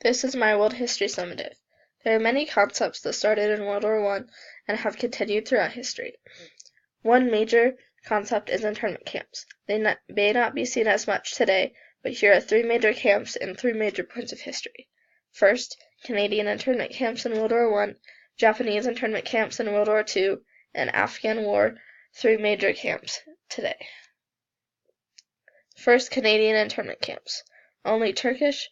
This is my World History Summative. There are many concepts that started in World War I and have continued throughout history. One major concept is internment camps. They may not be seen as much today, but here are three major camps in three major points of history. First, Canadian internment camps in World War I, Japanese internment camps in World War II, and Afghan War, three major camps today. First, Canadian internment camps. Only Turkish,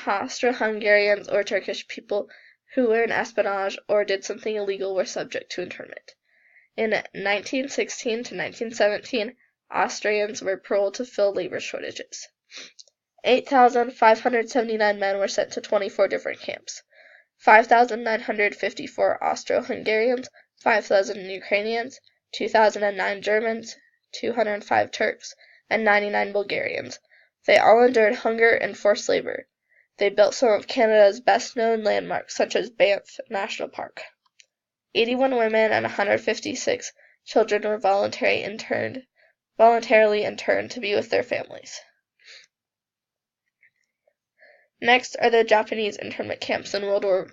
Austro-Hungarians, or Turkish people who were in espionage or did something illegal were subject to internment. In 1916 to 1917, Austrians were paroled to fill labor shortages. 8,579 men were sent to 24 different camps. 5,954 Austro-Hungarians, 5,000 Ukrainians, 2,009 Germans, 205 Turks, and 99 Bulgarians. They all endured hunger and forced labor. They built some of Canada's best-known landmarks, such as Banff National Park. 81 women and 156 children were voluntarily interned to be with their families. Next are the Japanese internment camps in World War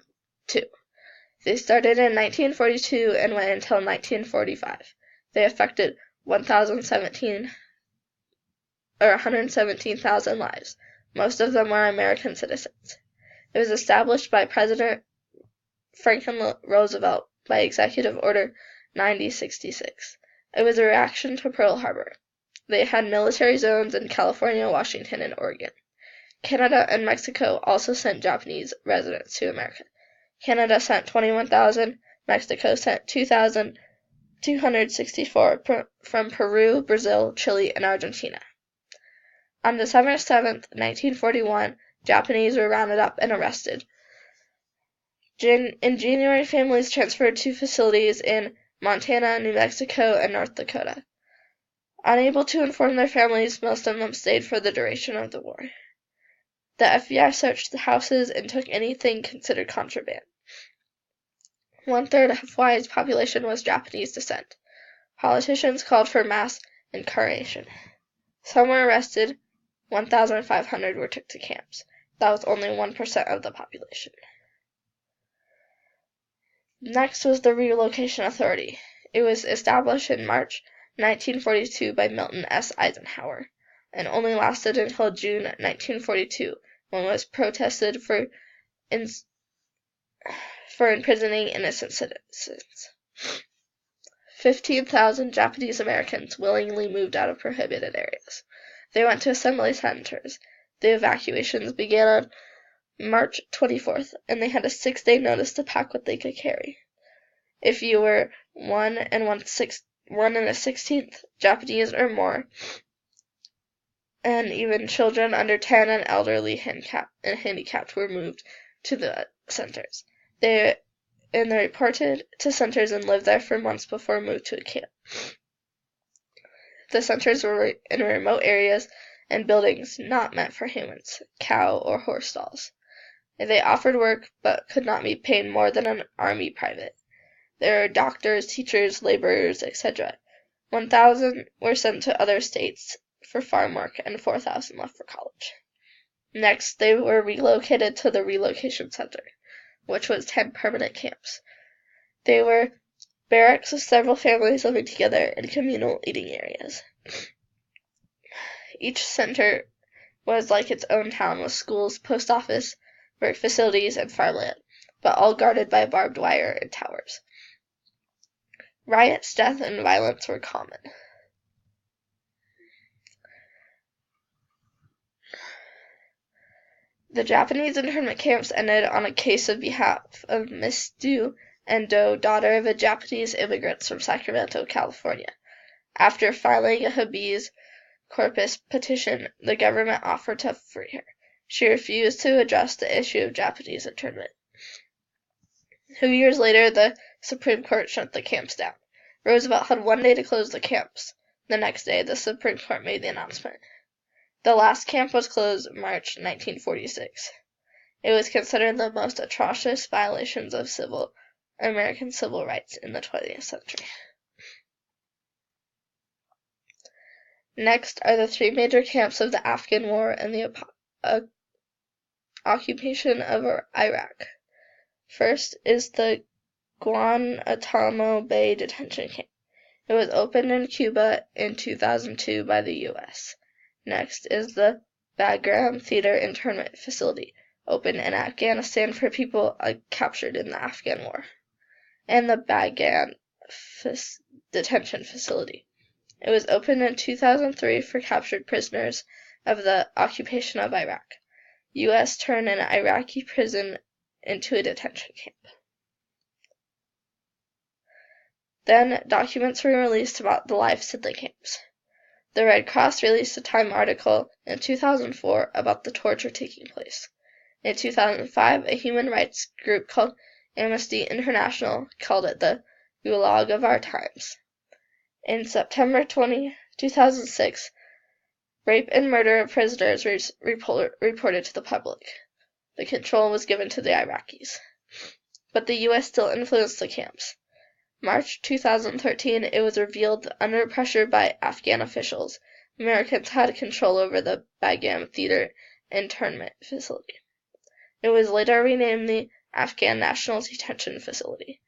II. They started in 1942 and went until 1945. They affected 117,000 lives. Most of them were American citizens. It was established by President Franklin Roosevelt by Executive Order 9066. It was a reaction to Pearl Harbor. They had military zones in California, Washington, and Oregon. Canada and Mexico also sent Japanese residents to America. Canada sent 21,000, Mexico sent 2,264 from Peru, Brazil, Chile, and Argentina. On December 7, 1941, Japanese were rounded up and arrested. In January, families transferred to facilities in Montana, New Mexico, and North Dakota. Unable to inform their families, most of them stayed for the duration of the war. The FBI searched the houses and took anything considered contraband. 1/3 of Hawaii's population was Japanese descent. Politicians called for mass incarceration. Some were arrested. 1,500 were took to camps. That was only 1% of the population. Next was the Relocation Authority. It was established in March 1942 by Milton S. Eisenhower, and only lasted until June 1942, when it was protested for imprisoning innocent citizens. 15,000 Japanese Americans willingly moved out of prohibited areas. They went to assembly centers. The evacuations began on March 24th, and they had a 6-day notice to pack what they could carry. If you were 1 1/16 Japanese or more, and even children under 10 and elderly handicapped were moved to the centers. They reported to centers and lived there for months before moved to a camp. The centers were in remote areas and buildings not meant for humans, cow or horse stalls. They offered work but could not be paid more than an army private. There were doctors, teachers, laborers, etc. 1,000 were sent to other states for farm work and 4,000 left for college. Next, they were relocated to the Relocation Center, which was 10 permanent camps. They were barracks with several families living together in communal eating areas. Each center was like its own town with schools, post office, work facilities, and farmland, but all guarded by barbed wire and towers. Riots, death, and violence were common. The Japanese internment camps ended on a case of behalf of Miss Do and Do, daughter of a Japanese immigrants from Sacramento, California. After filing a habeas corpus petition, the government offered to free her. She refused to address the issue of Japanese internment. 2 years later, the Supreme Court shut the camps down. Roosevelt had 1 day to close the camps. The next day, the Supreme Court made the announcement. The last camp was closed March 1946. It was considered the most atrocious violations of American civil rights in the 20th century. Next are the three major camps of the Afghan War and the occupation of Iraq. First is the Guantanamo Bay Detention Camp. It was opened in Cuba in 2002 by the U.S. Next is the Bagram Theater Internment Facility, opened in Afghanistan for people captured in the Afghan War, and the Bagan Detention Facility. It was opened in 2003 for captured prisoners of the occupation of Iraq. U.S. turned an Iraqi prison into a detention camp. Then documents were released about the lives in the camps. The Red Cross released a Time article in 2004 about the torture taking place. In 2005, a human rights group called Amnesty International called it the Gulag of our times. In September 2006, rape and murder of prisoners was reported to the public. The control was given to the Iraqis. But the U.S. still influenced the camps. March 2013, it was revealed that under pressure by Afghan officials, Americans had control over the Bagram Theater Internment Facility. It was later renamed the Afghan National Detention Facility.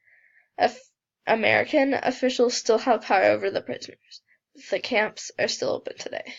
American officials still have power over the prisoners. The camps are still open today.